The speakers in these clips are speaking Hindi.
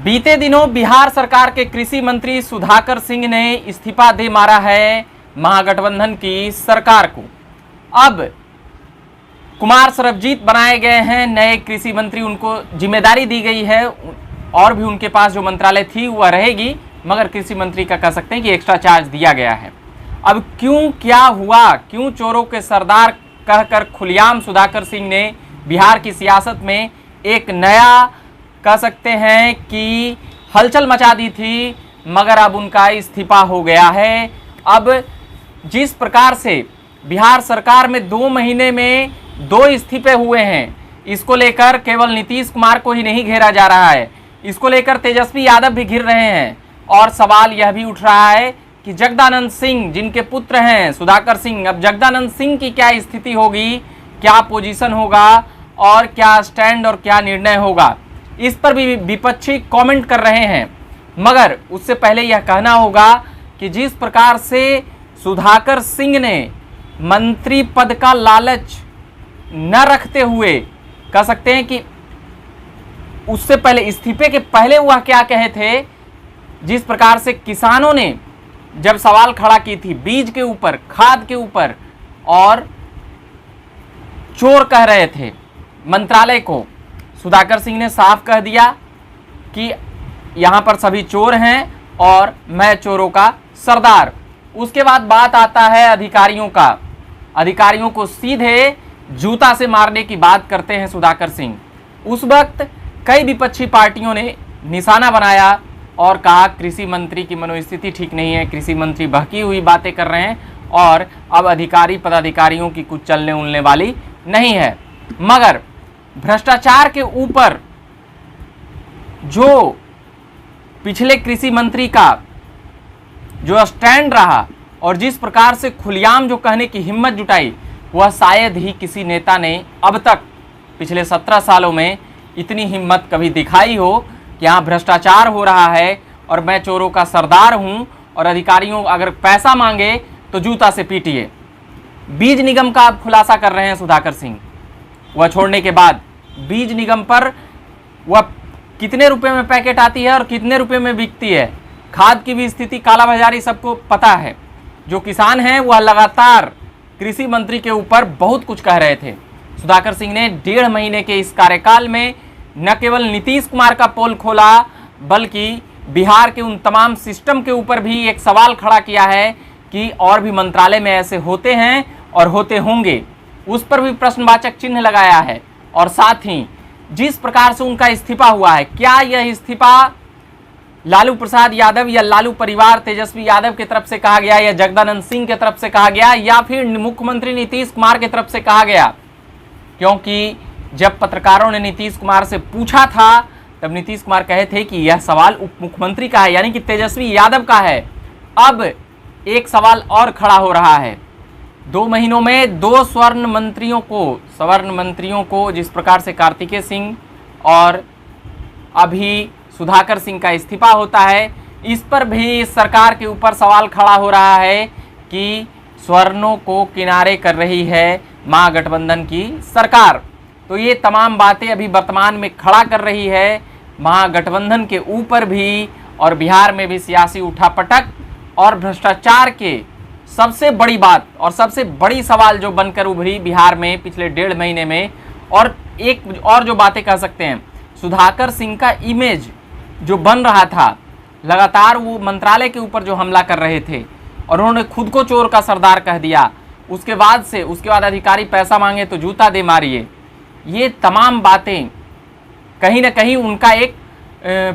बीते दिनों बिहार सरकार के कृषि मंत्री सुधाकर सिंह ने इस्तीफा दे मारा है महागठबंधन की सरकार को। अब कुमार सरबजीत बनाए गए हैं नए कृषि मंत्री, उनको जिम्मेदारी दी गई है और भी उनके पास जो मंत्रालय थी वह रहेगी, मगर कृषि मंत्री का कह सकते हैं कि एक्स्ट्रा चार्ज दिया गया है। अब क्यों, क्या हुआ, क्यों चोरों के सरदार कहकर खुलेआम सुधाकर सिंह ने बिहार की सियासत में एक नया कह सकते हैं कि हलचल मचा दी थी, मगर अब उनका इस्तीफा हो गया है। अब जिस प्रकार से बिहार सरकार में 2 महीने में 2 इस्तीफे हुए हैं, इसको लेकर केवल नीतीश कुमार को ही नहीं घेरा जा रहा है, इसको लेकर तेजस्वी यादव भी घिर रहे हैं। और सवाल यह भी उठ रहा है कि जगदानंद सिंह जिनके पुत्र हैं सुधाकर सिंह, अब जगदानंद सिंह की क्या स्थिति होगी, क्या पोजीशन होगा और क्या स्टैंड और क्या निर्णय होगा, इस पर भी विपक्षी कमेंट कर रहे हैं। मगर उससे पहले यह कहना होगा कि जिस प्रकार से सुधाकर सिंह ने मंत्री पद का लालच न रखते हुए कह सकते हैं कि उससे पहले, इस्तीफे के पहले वह क्या कहे थे, जिस प्रकार से किसानों ने जब सवाल खड़ा की थी बीज के ऊपर, खाद के ऊपर, और चोर कह रहे थे मंत्रालय को, सुधाकर सिंह ने साफ कह दिया कि यहाँ पर सभी चोर हैं और मैं चोरों का सरदार। उसके बाद बात आता है अधिकारियों का, अधिकारियों को सीधे जूता से मारने की बात करते हैं सुधाकर सिंह। उस वक्त कई विपक्षी पार्टियों ने निशाना बनाया और कहा कृषि मंत्री की मनोस्थिति ठीक नहीं है, कृषि मंत्री बहकी हुई बातें कर रहे हैं और अब अधिकारी पदाधिकारियों की कुछ चलने उलने वाली नहीं है। मगर भ्रष्टाचार के ऊपर जो पिछले कृषि मंत्री का जो स्टैंड रहा और जिस प्रकार से खुलेआम जो कहने की हिम्मत जुटाई, वह शायद ही किसी नेता ने अब तक पिछले 17 सालों में इतनी हिम्मत कभी दिखाई हो कि यहाँ भ्रष्टाचार हो रहा है और मैं चोरों का सरदार हूँ और अधिकारियों अगर पैसा मांगे तो जूता से पीटिए। बीज निगम का अब खुलासा कर रहे हैं सुधाकर सिंह। वह छोड़ने के बाद बीज निगम पर वह कितने रुपए में पैकेट आती है और कितने रुपए में बिकती है, खाद की भी स्थिति, कालाबाजारी सबको पता है। जो किसान हैं वह लगातार कृषि मंत्री के ऊपर बहुत कुछ कह रहे थे। सुधाकर सिंह ने 1.5 महीने के इस कार्यकाल में न केवल नीतीश कुमार का पोल खोला, बल्कि बिहार के उन तमाम सिस्टम के ऊपर भी एक सवाल खड़ा किया है कि और भी मंत्रालय में ऐसे होते हैं और होते होंगे, उस पर भी प्रश्नवाचक चिन्ह लगाया है। और साथ ही जिस प्रकार से उनका इस्तीफा हुआ है, क्या यह इस्तीफा लालू प्रसाद यादव या लालू परिवार तेजस्वी यादव की तरफ से कहा गया या जगदानंद सिंह की तरफ से कहा गया या फिर मुख्यमंत्री नीतीश कुमार की तरफ से कहा गया? क्योंकि जब पत्रकारों ने नीतीश कुमार से पूछा था तब नीतीश कुमार कहे थे कि यह सवाल उप मुख्यमंत्री का है, यानी कि तेजस्वी यादव का है। अब एक सवाल और खड़ा हो रहा है, 2 महीनों में 2 स्वर्ण मंत्रियों को जिस प्रकार से कार्तिकेय सिंह और अभी सुधाकर सिंह का इस्तीफा होता है, इस पर भी सरकार के ऊपर सवाल खड़ा हो रहा है कि स्वर्णों को किनारे कर रही है महागठबंधन की सरकार। तो ये तमाम बातें अभी वर्तमान में खड़ा कर रही है महागठबंधन के ऊपर भी और बिहार में भी सियासी उठापटक और भ्रष्टाचार के सबसे बड़ी बात और सबसे बड़ी सवाल जो बनकर उभरी बिहार में पिछले 1.5 महीने में। और एक और जो बातें कह सकते हैं, सुधाकर सिंह का इमेज जो बन रहा था, लगातार वो मंत्रालय के ऊपर जो हमला कर रहे थे और उन्होंने खुद को चोर का सरदार कह दिया, उसके बाद अधिकारी पैसा मांगे तो जूता दे मारिए, ये तमाम बातें कहीं ना कहीं उनका एक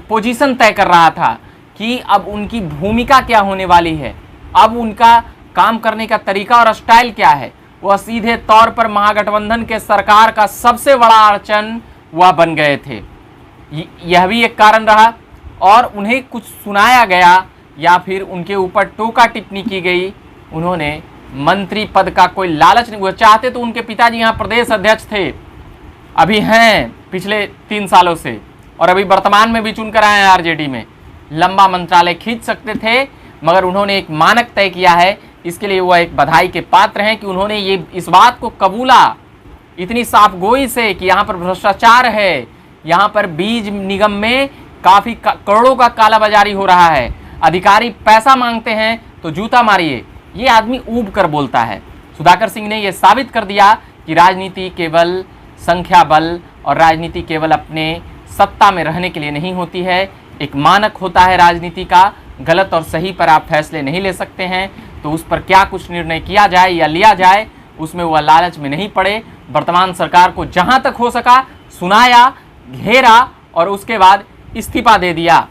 पोजीशन तय कर रहा था कि अब उनकी भूमिका क्या होने वाली है, अब उनका काम करने का तरीका और स्टाइल क्या है। वह सीधे तौर पर महागठबंधन के सरकार का सबसे बड़ा अड़चन वह बन गए थे। यह भी एक कारण रहा और उन्हें कुछ सुनाया गया या फिर उनके ऊपर टोका टिप्पणी की गई। उन्होंने मंत्री पद का कोई लालच नहीं, वह चाहते तो उनके पिताजी यहाँ प्रदेश अध्यक्ष थे, अभी हैं पिछले 3 सालों से, और अभी वर्तमान में भी चुनकर आए हैं आरजेडी में, लंबा मंत्रालय खींच सकते थे, मगर उन्होंने एक मानक तय किया है। इसके लिए वह एक बधाई के पात्र हैं कि उन्होंने ये इस बात को कबूला इतनी साफगोई से कि यहाँ पर भ्रष्टाचार है, यहाँ पर बीज निगम में काफी करोड़ों का कालाबाजारी हो रहा है, अधिकारी पैसा मांगते हैं तो जूता मारिए, ये आदमी ऊब कर बोलता है। सुधाकर सिंह ने यह साबित कर दिया कि राजनीति केवल संख्या बल और राजनीति केवल अपने सत्ता में रहने के लिए नहीं होती है। एक मानक होता है राजनीति का, गलत और सही पर आप फैसले नहीं ले सकते हैं, तो उस पर क्या कुछ निर्णय किया जाए या लिया जाए उसमें वह लालच में नहीं पड़े। वर्तमान सरकार को जहां तक हो सका सुनाया, घेरा और उसके बाद इस्तीफा दे दिया।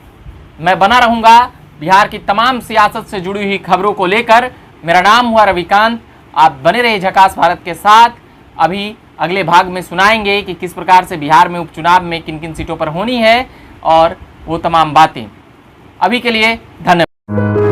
मैं बना रहूंगा बिहार की तमाम सियासत से जुड़ी हुई खबरों को लेकर। मेरा नाम हुआ रविकांत, आप बने रहे झकास भारत के साथ। अभी अगले भाग में सुनाएंगे कि किस प्रकार से बिहार में उपचुनाव में किन किन सीटों पर होनी है और वो तमाम बातें। अभी के लिए धन्यवाद।